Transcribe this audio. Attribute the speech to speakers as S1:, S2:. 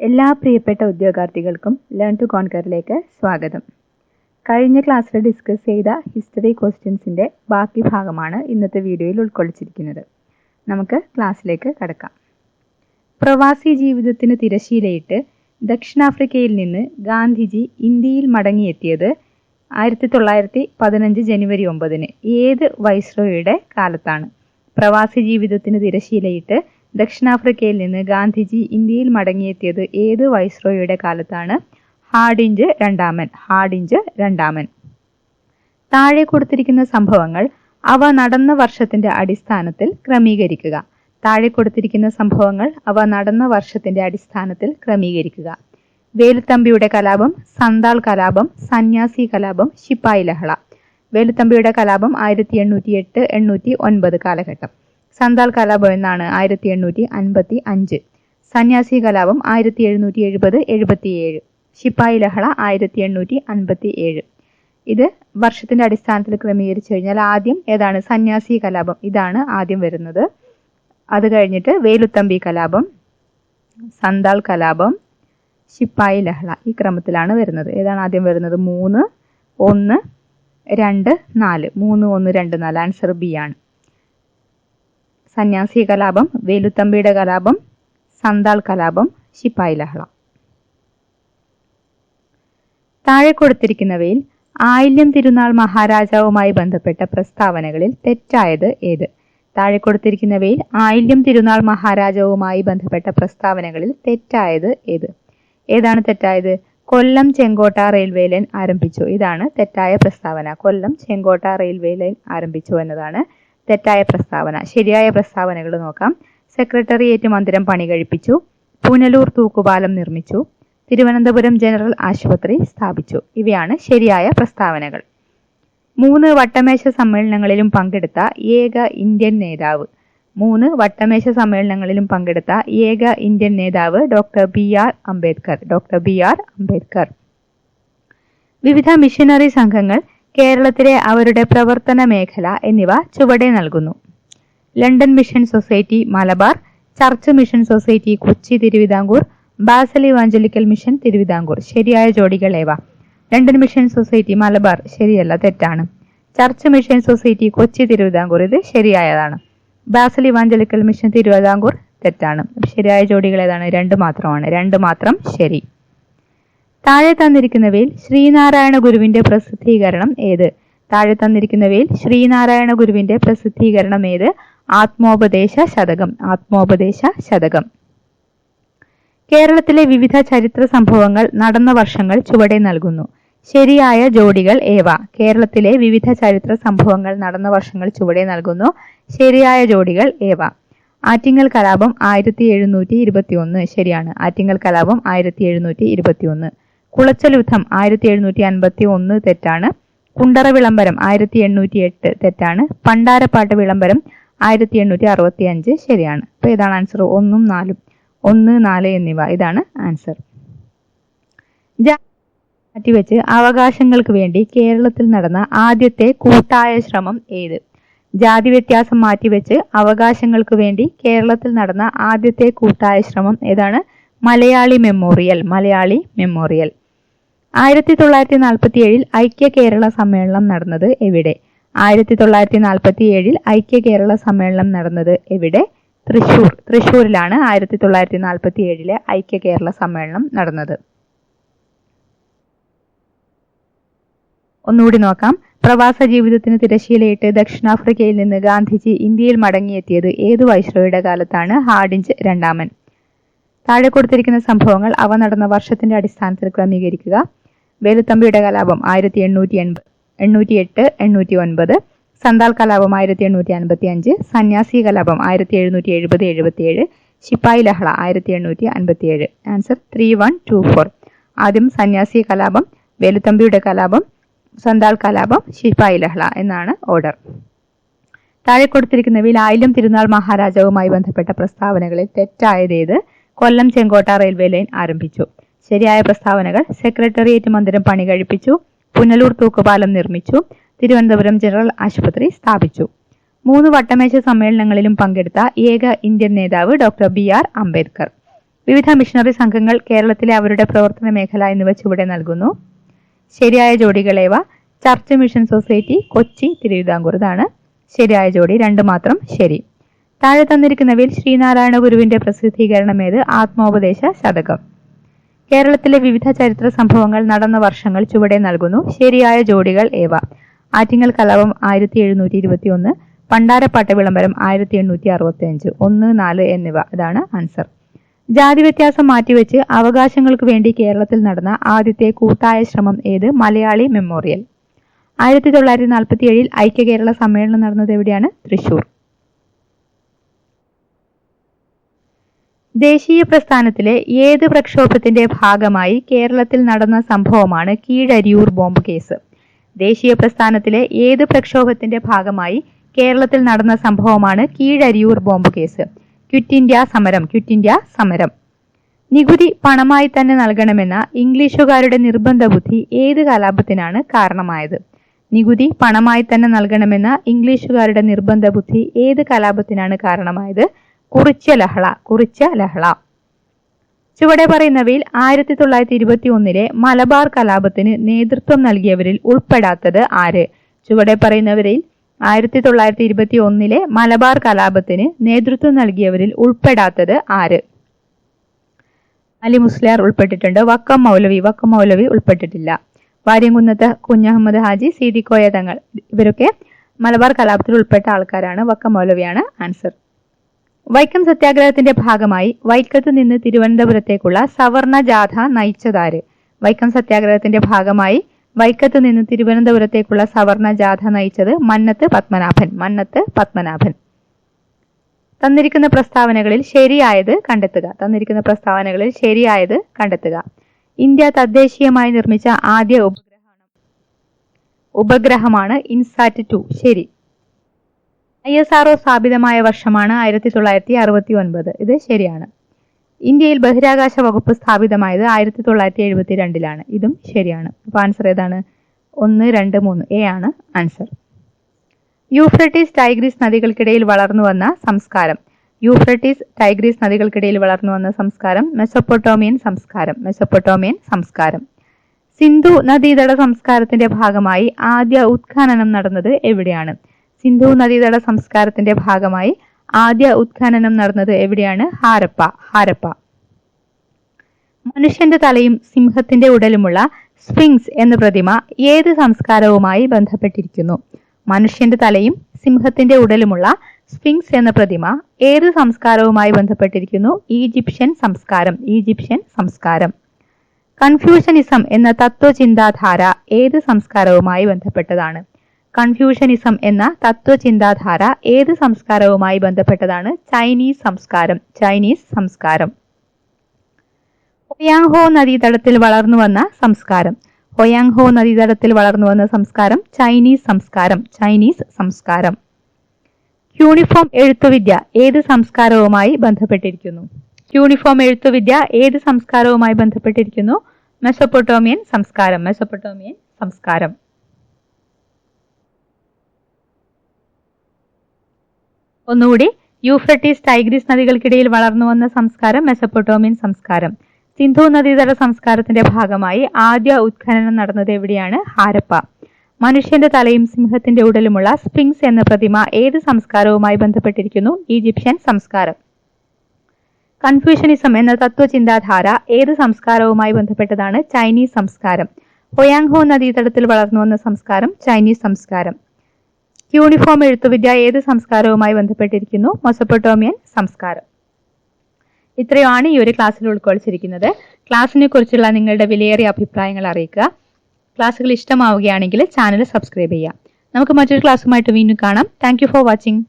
S1: എല്ലാ പ്രിയപ്പെട്ട ഉദ്യോഗാർത്ഥികൾക്കും learn to കോൺകറിലേക്ക് സ്വാഗതം. കഴിഞ്ഞ ക്ലാസ്സിൽ ഡിസ്കസ് ചെയ്ത ഹിസ്റ്ററി ക്വസ്റ്റ്യൻസിൻ്റെ ബാക്കി ഭാഗമാണ് ഇന്നത്തെ വീഡിയോയിൽ ഉൾക്കൊള്ളിച്ചിരിക്കുന്നത്. നമുക്ക് ക്ലാസ്സിലേക്ക് കടക്കാം. പ്രവാസി ജീവിതത്തിന് തിരശീലയിട്ട് ദക്ഷിണാഫ്രിക്കയിൽ നിന്ന് ഗാന്ധിജി ഇന്ത്യയിൽ മടങ്ങിയെത്തിയത് 1915 ജനുവരി 9 ഏത് വൈസ്രോയുടെ കാലത്താണ്? പ്രവാസി ജീവിതത്തിന് തിരശീലയിട്ട് ദക്ഷിണാഫ്രിക്കയിൽ നിന്ന് ഗാന്ധിജി ഇന്ത്യയിൽ മടങ്ങിയെത്തിയത് ഏത് വൈസ്രോയുടെ കാലത്താണ്? ഹാർഡിഞ്ച് രണ്ടാമൻ. താഴെ കൊടുത്തിരിക്കുന്ന സംഭവങ്ങൾ അവ നടന്ന വർഷത്തിന്റെ അടിസ്ഥാനത്തിൽ ക്രമീകരിക്കുക. വേലുത്തമ്പിയുടെ കലാപം, സന്താൾ കലാപം, സന്യാസി കലാപം, ശിപ്പായി ലഹള. വേലുത്തമ്പിയുടെ കലാപം 1808-1809 കാലഘട്ടം. സന്താൾ കലാപം എന്നാണ് 1855. സന്യാസി കലാപം 1770-77. ശിപ്പായി ലഹള 1857. ഇത് വർഷത്തിന്റെ അടിസ്ഥാനത്തിൽ ക്രമീകരിച്ചു കഴിഞ്ഞാൽ ആദ്യം ഏതാണ്? സന്യാസി കലാപം, ഇതാണ് ആദ്യം വരുന്നത്. അത് കഴിഞ്ഞിട്ട് വേലുത്തമ്പി കലാപം, സന്താൾ കലാപം, ശിപ്പായി ലഹള, ഈ ക്രമത്തിലാണ് വരുന്നത്. ഏതാണ് ആദ്യം വരുന്നത്? 3, 1, 2, 4. 3, 1, 2, 4. ആൻസർ ബി ആണ്. സന്യാസി കലാപം, വേലുത്തമ്പിയുടെ കലാപം, സന്താൾ കലാപം, ശിപ്പായി ലഹള. താഴെ കൊടുത്തിരിക്കുന്നവയിൽ ആയില്യം തിരുനാൾ മഹാരാജാവുമായി ബന്ധപ്പെട്ട പ്രസ്താവനകളിൽ തെറ്റായത് ഏത്? ഏതാണ് തെറ്റായത്? കൊല്ലം ചെങ്കോട്ട റെയിൽവേ ലൈൻ ആരംഭിച്ചു. ഇതാണ് തെറ്റായ പ്രസ്താവന. കൊല്ലം ചെങ്കോട്ട റെയിൽവേ ലൈൻ ആരംഭിച്ചു എന്നതാണ് തെറ്റായ പ്രസ്താവന. ശരിയായ പ്രസ്താവനകൾ നോക്കാം. സെക്രട്ടേറിയറ്റ് മന്ദിരം പണി കഴിപ്പിച്ചു. പുനലൂർ തൂക്കുപാലം നിർമ്മിച്ചു. തിരുവനന്തപുരം ജനറൽ ആശുപത്രി സ്ഥാപിച്ചു. ഇവയാണ് ശരിയായ പ്രസ്താവനകൾ. 3 വട്ടമേശ സമ്മേളനങ്ങളിലും പങ്കെടുത്ത ഏക ഇന്ത്യൻ നേതാവ് ഡോക്ടർ ബി.ആർ. അംബേദ്കർ. വിവിധ മിഷനറി സംഘങ്ങൾ കേരളത്തിലെ അവരുടെ പ്രവർത്തന മേഖല എന്നിവ ചുവടെ നൽകുന്നു. London mission society Malabar, church mission society Kochi Thiruvithamkoor, basal evangelical mission Thiruvithamkoor. ശരിയായ ജോഡികൾ ഏവ? ലണ്ടൻ മിഷൻ സൊസൈറ്റി മലബാർ ശരിയല്ല, തെറ്റാണ്. Church mission society Kochi Thiruvithamkoor ഇത് ശരിയായതാണ്. ബാസൽ ഇവാഞ്ചലിക്കൽ മിഷൻ തിരുവിതാംകൂർ തെറ്റാണ്. ശരിയായ ജോഡികൾ ഏതാണ്? 2 മാത്രമാണ്. 2 മാത്രം ശരി. താഴെ തന്നിരിക്കുന്നവയിൽ ശ്രീനാരായണ ഗുരുവിന്റെ പ്രസിദ്ധീകരണം ഏത്? ആത്മോപദേശ ശതകം. കേരളത്തിലെ വിവിധ ചരിത്ര സംഭവങ്ങൾ നടന്ന വർഷങ്ങൾ ചുവടെ നൽകുന്നു. ശരിയായ ജോഡികൾ ഏവ? കേരളത്തിലെ വിവിധ ചരിത്ര സംഭവങ്ങൾ നടന്ന വർഷങ്ങൾ ചുവടെ നൽകുന്നു. ശരിയായ ജോഡികൾ ഏവ? ആറ്റിങ്ങൽ കലാപം 1721 ശരിയാണ്. ആറ്റിങ്ങൽ കലാപം 1721. കുളച്ചൽ യുദ്ധം 1751 തെറ്റാണ്. കുണ്ടറ വിളംബരം 1808 തെറ്റാണ്. പണ്ടാരപ്പാട്ട് വിളംബരം 1865 ശരിയാണ്. അപ്പൊ ഏതാണ് ആൻസർ? 1, 4. 1, 4 എന്നിവ ഇതാണ് ആൻസർ. മാറ്റിവെച്ച് അവകാശങ്ങൾക്ക് വേണ്ടി കേരളത്തിൽ നടന്ന ആദ്യത്തെ കൂട്ടായ ശ്രമം ഏത്? ജാതി വ്യത്യാസം മാറ്റിവെച്ച് അവകാശങ്ങൾക്ക് വേണ്ടി കേരളത്തിൽ നടന്ന ആദ്യത്തെ കൂട്ടായ ശ്രമം ഏതാണ്? മലയാളി മെമ്മോറിയൽ. 1947 ഐക്യ കേരള സമ്മേളനം നടന്നത് എവിടെ? 1947 ഐക്യ കേരള സമ്മേളനം നടന്നത് എവിടെ? തൃശ്ശൂരിലാണ് 1947 ഐക്യ കേരള സമ്മേളനം നടന്നത്. ഒന്നുകൂടി നോക്കാം. പ്രവാസ ജീവിതത്തിന് തിരശീലയിട്ട് ദക്ഷിണാഫ്രിക്കയിൽ നിന്ന് ഗാന്ധിജി ഇന്ത്യയിൽ മടങ്ങിയെത്തിയത് ഏത് വൈസ്രോയുടെ കാലത്താണ്? ഹാർഡിഞ്ച് രണ്ടാമൻ. താഴെ കൊടുത്തിരിക്കുന്ന സംഭവങ്ങൾ അവ നടന്ന വർഷത്തിന്റെ അടിസ്ഥാനത്തിൽ ക്രമീകരിക്കുക. വേലുത്തമ്പിയുടെ കലാപം 1808-1809. സന്താൾ കലാപം 1855. സന്യാസി കലാപം 1770-77. ശിപ്പായി ലഹള 1857. ആൻസർ 3, 1, 2, 4. ആദ്യം സന്യാസി കലാപം, വേലുത്തമ്പിയുടെ കലാപം, സന്താൾ കലാപം, ശിപ്പായി ലഹള എന്നാണ് ഓർഡർ. താഴെ കൊടുത്തിരിക്കുന്നവയിൽ ആയില്യം തിരുനാൾ മഹാരാജാവുമായി ബന്ധപ്പെട്ട പ്രസ്താവനകളിൽ തെറ്റായത് ഏത്? കൊല്ലം ചെങ്കോട്ട റെയിൽവേ ലൈൻ ആരംഭിച്ചു. ശരിയായ പ്രസ്താവനകൾ: സെക്രട്ടേറിയറ്റ് മന്ദിരം പണി കഴിപ്പിച്ചു. പുനലൂർ തൂക്കുപാലം നിർമ്മിച്ചു. തിരുവനന്തപുരം ജനറൽ ആശുപത്രി സ്ഥാപിച്ചു. 3 വട്ടമേശ സമ്മേളനങ്ങളിലും പങ്കെടുത്ത ഏക ഇന്ത്യൻ നേതാവ് ഡോക്ടർ ബി.ആർ. അംബേദ്കർ. വിവിധ മിഷണറി സംഘങ്ങൾ കേരളത്തിലെ അവരുടെ പ്രവർത്തന മേഖല എന്നിവ ചുവടെ നൽകുന്നു. ശരിയായ ജോഡികളേവ? Church mission society, Kochi, Thiruvithamkoor. ഇതാണ് ശരിയായ ജോഡി, 2 മാത്രം ശരി. താഴെ തന്നിരിക്കുന്നവയിൽ ശ്രീനാരായണ ഗുരുവിന്റെ പ്രസിദ്ധീകരണം ഏത്? ആത്മോപദേശ ശതകം. കേരളത്തിലെ വിവിധ ചരിത്ര സംഭവങ്ങൾ നടന്ന വർഷങ്ങൾ ചുവടെ നൽകുന്നു. ശരിയായ ജോഡികൾ ഏവ? ആറ്റിങ്ങൽ കലാപം 1721, പണ്ടാരപ്പാട്ട വിളംബരം 1865, 1, 4 എന്നിവ. അതാണ് ആൻസർ. ജാതി വ്യത്യാസം മാറ്റിവെച്ച് അവകാശങ്ങൾക്ക് വേണ്ടി കേരളത്തിൽ നടന്ന ആദ്യത്തെ കൂട്ടായ ശ്രമം ഏത്? മലയാളി മെമ്മോറിയൽ. 1947 ഐക്യ കേരള സമ്മേളനം നടന്നത് എവിടെയാണ്? തൃശൂർ. ദേശീയ പ്രസ്ഥാനത്തിലെ ഏത് പ്രക്ഷോഭത്തിന്റെ ഭാഗമായി കേരളത്തിൽ നടന്ന സംഭവമാണ് കീഴരിയൂർ ബോംബ് കേസ്? ദേശീയ പ്രസ്ഥാനത്തിലെ ഏത് പ്രക്ഷോഭത്തിന്റെ ഭാഗമായി കേരളത്തിൽ നടന്ന സംഭവമാണ് Keezhariyur bomb case? Quit India സമരം. ക്വിറ്റ് ഇന്ത്യ സമരം. നികുതി പണമായി തന്നെ നൽകണമെന്ന ഇംഗ്ലീഷുകാരുടെ നിർബന്ധ ബുദ്ധി ഏത് കലാപത്തിനാണ് കാരണമായത്? നികുതി പണമായി തന്നെ നൽകണമെന്ന ഇംഗ്ലീഷുകാരുടെ നിർബന്ധ ബുദ്ധി ഏത് കലാപത്തിനാണ് കാരണമായത്? കുറിച്യ ലഹള. കുറിച്യ ലഹള. ചുവടെ പറയുന്നവയിൽ 1921 മലബാർ കലാപത്തിന് നേതൃത്വം നൽകിയവരിൽ ഉൾപ്പെടാത്തത് ആര്? ചുവടെ പറയുന്നവരിൽ 1921 മലബാർ കലാപത്തിന് നേതൃത്വം നൽകിയവരിൽ ഉൾപ്പെടാത്തത് ആര്? അലി മുസ്ലിയാർ ഉൾപ്പെട്ടിട്ടുണ്ട്. വക്കം മൗലവി ഉൾപ്പെട്ടിട്ടില്ല. വാര്യംകുന്നത്ത് കുഞ്ഞഹമ്മദ് ഹാജി, സീതി കോയ തങ്ങൾ ഇവരൊക്കെ മലബാർ കലാപത്തിൽ ഉൾപ്പെട്ട ആൾക്കാരാണ്. വക്കം മൗലവിയാണ് ആൻസർ. വൈക്കം സത്യാഗ്രഹത്തിന്റെ ഭാഗമായി വൈക്കത്ത് നിന്ന് തിരുവനന്തപുരത്തേക്കുള്ള സവർണ ജാഥ നയിച്ചതാര്? വൈക്കം സത്യാഗ്രഹത്തിന്റെ ഭാഗമായി വൈക്കത്ത് നിന്ന് തിരുവനന്തപുരത്തേക്കുള്ള സവർണ ജാഥ നയിച്ചത് മന്നത്ത് പത്മനാഭൻ. മന്നത്ത് പത്മനാഭൻ. തന്നിരിക്കുന്ന പ്രസ്താവനകളിൽ ശരിയായത് കണ്ടെത്തുക. തന്നിരിക്കുന്ന പ്രസ്താവനകളിൽ ശരിയായത് കണ്ടെത്തുക. ഇന്ത്യ തദ്ദേശീയമായി നിർമ്മിച്ച ആദ്യ ഉപഗ്രഹമാണ് ഇൻസാറ്റ് 2. ശരി. ISRO സ്ഥാപിതമായ വർഷമാണ് 1969. ഇത് ശരിയാണ്. ഇന്ത്യയിൽ ബഹിരാകാശ വകുപ്പ് സ്ഥാപിതമായത് 1972 ഇതും ശരിയാണ്. അപ്പൊ ആൻസർ ഏതാണ്? 1, 2, 3 എ ആണ് ആൻസർ. യൂഫ്രട്ടീസ് ടൈഗ്രീസ് നദികൾക്കിടയിൽ വളർന്നു വന്ന സംസ്കാരം. യൂഫ്രട്ടീസ് ടൈഗ്രീസ് നദികൾക്കിടയിൽ വളർന്നു വന്ന സംസ്കാരം മെസൊപ്പൊട്ടോമിയൻ സംസ്കാരം. മെസൊപ്പൊട്ടോമിയൻ സംസ്കാരം. സിന്ധു നദീതട സംസ്കാരത്തിന്റെ ഭാഗമായി ആദ്യ ഉത്ഖനനം നടന്നത് എവിടെയാണ്? സിന്ധു നദീതട സംസ്കാരത്തിന്റെ ഭാഗമായി ആദ്യ ഉത്ഖനനം നടന്നത് എവിടെയാണ്? ഹാരപ്പ. ഹാരപ്പ. മനുഷ്യന്റെ തലയും സിംഹത്തിന്റെ ഉടലുമുള്ള സ്ഫിങ്സ് എന്ന പ്രതിമ ഏത് സംസ്കാരവുമായി ബന്ധപ്പെട്ടിരിക്കുന്നു? മനുഷ്യന്റെ തലയും സിംഹത്തിന്റെ ഉടലുമുള്ള സ്ഫിങ്സ് എന്ന പ്രതിമ ഏത് സംസ്കാരവുമായി ബന്ധപ്പെട്ടിരിക്കുന്നു? ഈജിപ്ഷ്യൻ സംസ്കാരം. ഈജിപ്ഷ്യൻ സംസ്കാരം. കൺഫ്യൂഷനിസം എന്ന തത്വചിന്താധാര ഏത് സംസ്കാരവുമായി ബന്ധപ്പെട്ടതാണ്? കൺഫ്യൂഷനിസം എന്ന തത്വചിന്താധാര ഏത് സംസ്കാരവുമായി ബന്ധപ്പെട്ടതാണ്? ചൈനീസ് സംസ്കാരം. ചൈനീസ് സംസ്കാരം. ഹൊയാങ്ഹോ നദീതടത്തിൽ വളർന്നു വന്ന സംസ്കാരം. ഹൊയാങ്ഹോ നദീതടത്തിൽ വളർന്നു വന്ന സംസ്കാരം ചൈനീസ് സംസ്കാരം. ചൈനീസ് സംസ്കാരം. യൂണിഫോം എഴുത്തുവിദ്യ ഏത് സംസ്കാരവുമായി ബന്ധപ്പെട്ടിരിക്കുന്നു? യൂണിഫോം എഴുത്തുവിദ്യ ഏത് സംസ്കാരവുമായി ബന്ധപ്പെട്ടിരിക്കുന്നു? മെസൊപ്പൊട്ടോമിയൻ സംസ്കാരം. മെസൊപ്പൊട്ടോമിയൻ സംസ്കാരം. ഒന്നുകൂടി. യൂഫ്രട്ടീസ് ടൈഗ്രീസ് നദികൾക്കിടയിൽ വളർന്നു വന്ന സംസ്കാരം മെസൊപ്പൊട്ടോമിയൻ സംസ്കാരം. സിന്ധു നദീതട സംസ്കാരത്തിന്റെ ഭാഗമായി ആദ്യ ഉത്ഖനനം നടന്നത് എവിടെയാണ്? ഹാരപ്പ. മനുഷ്യന്റെ തലയും സിംഹത്തിന്റെ ഉടലുമുള്ള സ്ഫിങ്സ് എന്ന പ്രതിമ ഏത് സംസ്കാരവുമായി ബന്ധപ്പെട്ടിരിക്കുന്നു? ഈജിപ്ഷ്യൻ സംസ്കാരം. കൺഫ്യൂഷനിസം എന്ന തത്വചിന്താധാര ഏത് സംസ്കാരവുമായി ബന്ധപ്പെട്ടതാണ്? ചൈനീസ് സംസ്കാരം. ഹൊയാങ്ഹോ നദീതടത്തിൽ വളർന്നു വന്ന സംസ്കാരം ചൈനീസ് സംസ്കാരം. യൂണിഫോം എഴുത്തുവിദ്യ ഏത് സംസ്കാരവുമായി ബന്ധപ്പെട്ടിരിക്കുന്നു? മെസൊപ്പൊട്ടോമിയൻ സംസ്കാരം. ഇത്രയുമാണ് ഈ ഒരു ക്ലാസ്സിൽ ഉൾക്കൊള്ളിച്ചിരിക്കുന്നത്. ക്ലാസ്സിനെ കുറിച്ചുള്ള നിങ്ങളുടെ വിലയേറിയ അഭിപ്രായങ്ങൾ അറിയിക്കുക. ക്ലാസ്സുകൾ ഇഷ്ടമാവുകയാണെങ്കിൽ ചാനൽ സബ്സ്ക്രൈബ് ചെയ്യുക. നമുക്ക് മറ്റൊരു ക്ലാസ്സുമായിട്ട് വീണ്ടും കാണാം. Thank you for watching.